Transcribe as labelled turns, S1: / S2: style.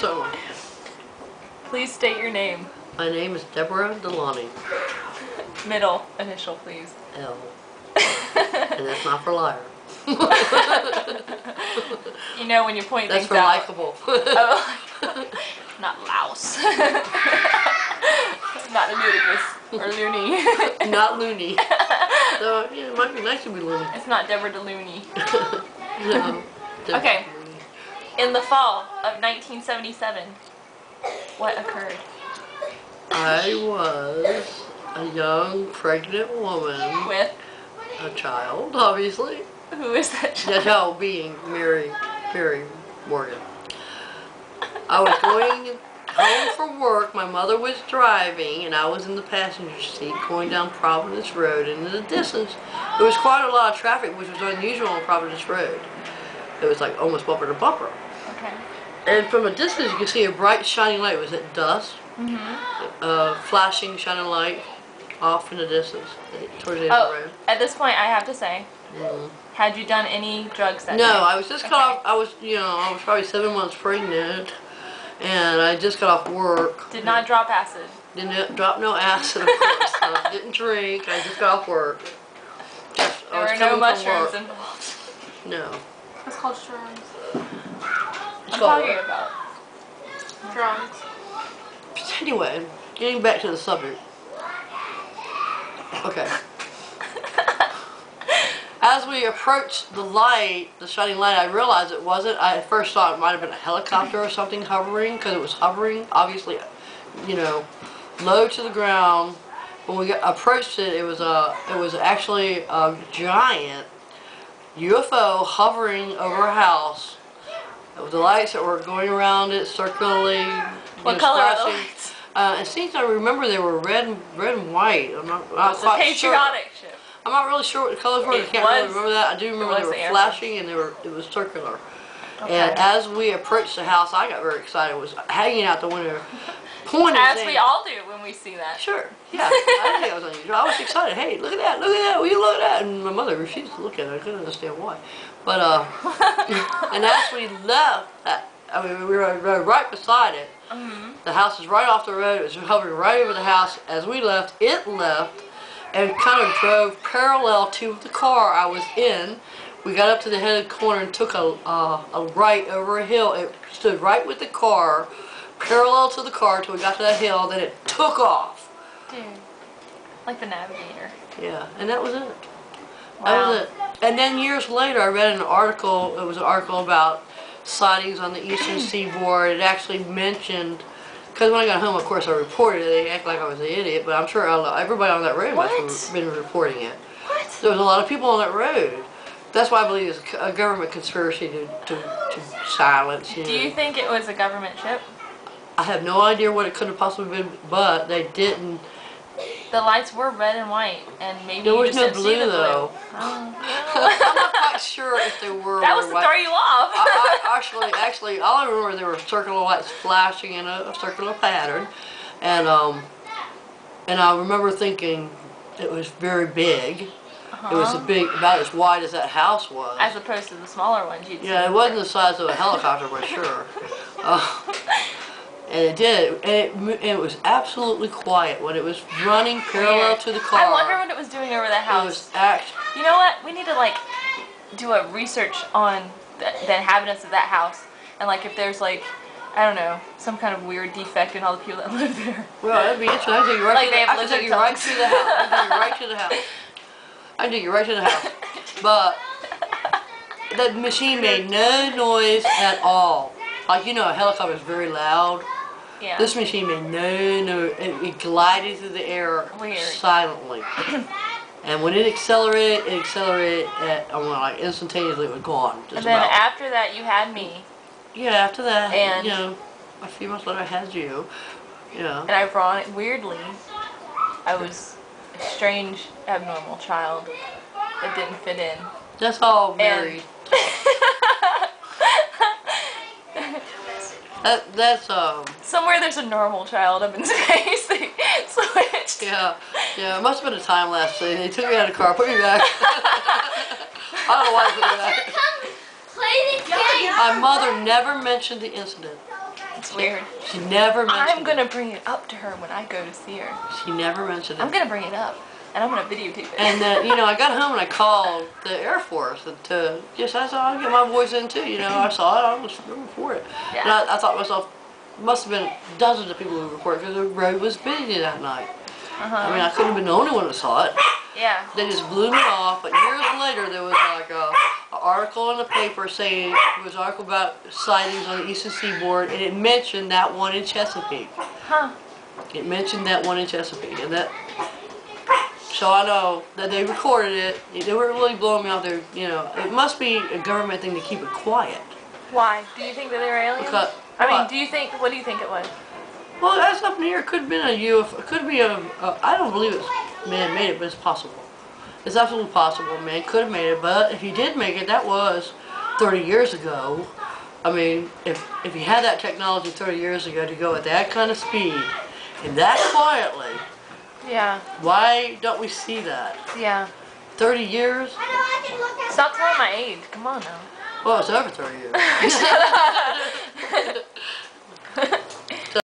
S1: someone.
S2: Please state your name.
S1: My name is Deborah Delani.
S2: Middle initial, please.
S1: L. And that's not for liar.
S2: You know when you point
S1: That's
S2: things
S1: for
S2: out.
S1: likable.
S2: Oh, not louse. Not nudicus or loony.
S1: Not loony. So, yeah, it might be nice to be loony.
S2: It's not Deborah DeLooney.
S1: No.
S2: Okay. In the fall of 1977, what occurred?
S1: I was a young pregnant woman.
S2: With?
S1: A child, obviously.
S2: Who is that child?
S1: That child being Mary Morgan. I was going home from work. My mother was driving, and I was in the passenger seat going down Providence Road. And in the distance, there was quite a lot of traffic, which was unusual on Providence Road. It was like almost bumper to bumper.
S2: Okay.
S1: And from a distance, you could see a bright, shining light. It was at dusk. Flashing, shining light off in the distance towards the end of the road.
S2: At this point, I have to say, had you done any drugs that day?
S1: No, I was just cut off. I was probably 7 months pregnant, and I just got off work.
S2: Did not drop acid.
S1: Didn't drop no acid, of course. I didn't drink. I just got off work.
S2: There were no mushrooms involved.
S1: No.
S3: It's called shrooms.
S2: I'm talking about
S3: Drums.
S1: Anyway, getting back to the subject. Okay. As we approached the light, the shining light, I realized it wasn't. I at first thought it might have been a helicopter or something hovering, because it was hovering, obviously, low to the ground. When we approached it, it was actually a giant UFO hovering over a house. With the lights that were going around it circularly.
S2: What color are the lights?
S1: It seems I remember they were red and white. I'm not
S2: It's a
S1: quite
S2: patriotic ship.
S1: I'm not really sure what the colors were. I can't really remember that. I do remember they were flashing and it was circular.
S2: Okay.
S1: And as we approached the house, I got very excited. I was hanging out the window, pointing.
S2: As we all do when we see that.
S1: Sure. Yeah. I didn't think that was unusual. I was excited. Hey, look at that! Look at that! Will you look at that? And my mother refused to look at it. I couldn't understand why. But and as we left, we were right beside it. The house was right off the road. It was hovering right over the house. As we left, it left and kind of drove parallel to the car I was in. We got up to the head of the corner and took a right over a hill. It stood right with the car, parallel to the car until we got to that hill. Then it took off.
S2: Dude, like the Navigator.
S1: Yeah, and that was it.
S2: Wow.
S1: That was it. And then years later, I read an article. It was an article about sightings on the eastern seaboard. It actually mentioned, because when I got home, of course, I reported it. They act like I was an idiot, but I'm sure everybody on that road must have been reporting it.
S2: What?
S1: There was a lot of people on that road. That's why I believe it's a government conspiracy to silence.
S2: Do you think it was a government ship?
S1: I have no idea what it could have possibly been, but they didn't.
S2: The lights were red and white, and maybe
S1: There was
S2: you just
S1: no
S2: didn't see
S1: blue,
S2: the blue.
S1: though.
S2: Oh,
S1: I'm not quite sure if they were.
S2: that was to throw you off.
S1: Actually, all I remember there were circular lights flashing in a circular pattern, and I remember thinking it was very big. It was about as wide as that house was.
S2: As opposed to the smaller ones you'd see.
S1: Yeah, it wasn't the size of a helicopter, for sure. And it did, and it was absolutely quiet when it was running parallel to the car.
S2: I wonder what it was doing over the house.
S1: It was actually.
S2: You know what? We need to do a research on the inhabitants of that house, and if there's I don't know, some kind of weird defect in all the people that live there.
S1: Well, that'd be interesting. I can take you right.
S2: Like they have lizard
S1: you right to the house. I can take you right to the house. I can take you right to the house. But that machine made no noise at all. A helicopter is very loud.
S2: Yeah.
S1: This machine made no noise. It glided through the air silently. And when it accelerated instantaneously. It was gone.
S2: And then after that, you had me.
S1: Yeah, after that,
S2: and
S1: a few months later, I had you.
S2: And weirdly, I was a strange, abnormal child that didn't fit in.
S1: That's all Mary. That's
S2: somewhere there's a normal child up in space. They switched.
S1: Yeah, it must have been a time lapse. They took me out of the car, put me back. I don't know why they put me back.
S3: Play the game.
S1: My mother never mentioned the incident.
S2: It's weird.
S1: She never mentioned
S2: I'm gonna bring it up to her when I go to see her.
S1: She never mentioned it.
S2: I'm gonna bring it up, and I'm gonna videotape it.
S1: And then, I got home and I called the Air Force to just, I said, I'll get my voice in too. I saw it, I was for it.
S2: Yeah.
S1: And I thought to myself, must have been dozens of people who recorded because the road was busy that night. I mean, I couldn't have been the only one that saw it.
S2: Yeah.
S1: They just blew me off. But years later, there was like an article in the paper saying, it was an article about sightings on the eastern seaboard, and it mentioned that one in Chesapeake.
S2: Huh.
S1: It mentioned that one in Chesapeake, and that. So I know that they recorded it. They were really blowing me off. There, it must be a government thing to keep it quiet.
S2: Why? Do you think that they were aliens?
S1: Because,
S2: I mean, what do you think it was?
S1: Well, that's up in the air. It could have been a UFO. It could be I don't believe it's man made it, but it's possible. It's absolutely possible. Man could have made it, but if he did make it, that was 30 years ago. I mean, if he had that technology 30 years ago to go at that kind of speed and that quietly,
S2: yeah.
S1: Why don't we see that?
S2: Yeah.
S1: 30 years?
S2: Stop telling my age. Come on now.
S1: Well, it's over 30 years.
S2: Shut up.